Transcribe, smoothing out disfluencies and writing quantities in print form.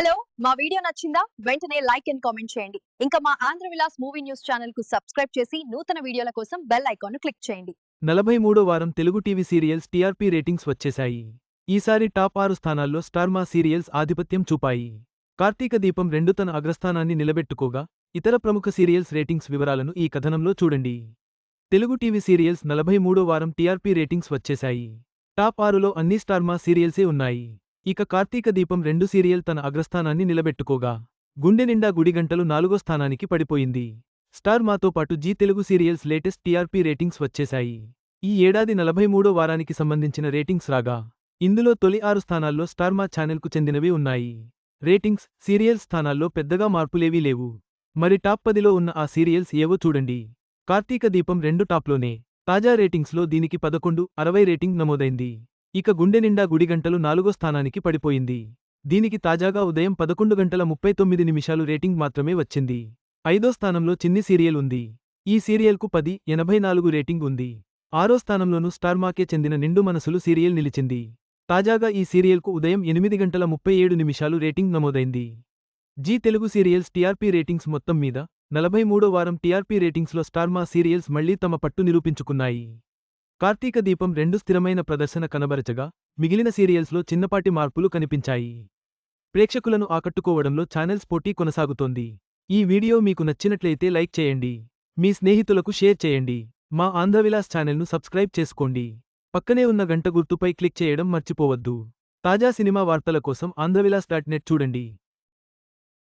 Hello మా video నచ్చిందా వెంటనే లైక్ అండ్ కామెంట్ చేయండి. ఇంకా మా Andhra Vilas movie news channel కు సబ్స్క్రైబ్ చేసి నూతన వీడియోల కోసం బెల్ ఐకాన్ ను క్లిక్ చేయండి. 43వ వారం Telugu TV serials TRP ratings వచ్చేశాయి. ఈసారి టాప్ 6 స్థానాల్లో స్టార్ మా సీరియల్స్ ఆధిపత్యం చూపాయి. కార్తీక దీపం 2 తన అగ్రస్థానాన్ని నిలబెట్టుకోగా, ఇతర ప్రముఖ సీరియల్స్ రేటింగ్స్ వివరాలను ఈ కథనంలో చూడండి. తెలుగు టీవీ సీరియల్స్ 43వ వారం టీఆర్పీ రేటింగ్స్ వచ్చేశాయి. టాప్ 6లో అన్ని స్టార్ మా సీరియల్సే ఉన్నాయి. ఇక కార్తీక దీపం 2 సీరియల్ తన అగ్రస్థానాన్ని నిలబెట్టుకోగా, గుండె నిండా గుడిగంటలు 4గో స్థానానికి పడిపోయింది. స్టార్ మాతో పాటు Zee Telugu serials latest TRP ratings వచ్చేశాయి. ఈ ఏడాది 43వ వారానికి సంబంధించిన రేటింగ్స్ రాగా, ఇందులో తొలి 6 స్థానాల్లో స్టార్ మా ఛానెల్కు చెందినవి ఉన్నాయి. రేటింగ్స్, సీరియల్స్ స్థానాల్లో పెద్దగా మార్పులేవీ లేవు. మరి టాప్ 10లో ఉన్న ఆ సీరియల్స్ ఏవో చూడండి. కార్తీక దీపం 2 టాప్లోనే. తాజా రేటింగ్స్లో దీనికి 11/60 రేటింగ్ నమోదైంది. ఇక గుండె నిండా గుడిగంటలు 4గో స్థానానికి పడిపోయింది. దీనికి తాజాగా ఉదయం 11:39 రేటింగ్ మాత్రమే వచ్చింది. 5దో స్థానంలో చిన్ని సీరియల్ ఉంది. ఈ సీరియల్కు 10/84 రేటింగ్ ఉంది. 6రో స్థానంలోనూ స్టార్ మాకే చెందిన నిండు మనసులు సీరియల్ నిలిచింది. తాజాగా ఈ సీరియల్కు ఉదయం 8:37 రేటింగ్ నమోదైంది. Zee Telugu serials TRP ratings మొత్తం మీద 43వ వారం టీఆర్పీ రేటింగ్స్లో స్టార్ మా సీరియల్స్ మళ్లీ తమ పట్టు నిరూపించుకున్నాయి. కార్తీక దీపం 2 స్థిరమైన ప్రదర్శన కనబరచగా, మిగిలిన సీరియల్స్లో చిన్నపాటి మార్పులు కనిపించాయి. ప్రేక్షకులను ఆకట్టుకోవడంలో ఛానెల్స్ పోటీ కొనసాగుతోంది. ఈ వీడియో మీకు నచ్చినట్లయితే లైక్ చేయండి. మీ స్నేహితులకు షేర్ చేయండి. మా ఆంధ్రవిలాస్ ఛానల్ను సబ్స్క్రైబ్ చేసుకోండి. పక్కనే ఉన్న గంట గుర్తుపై క్లిక్ చేయడం మర్చిపోవద్దు. తాజా సినిమా వార్తల కోసం ఆంధ్రవిలాస్.net చూడండి.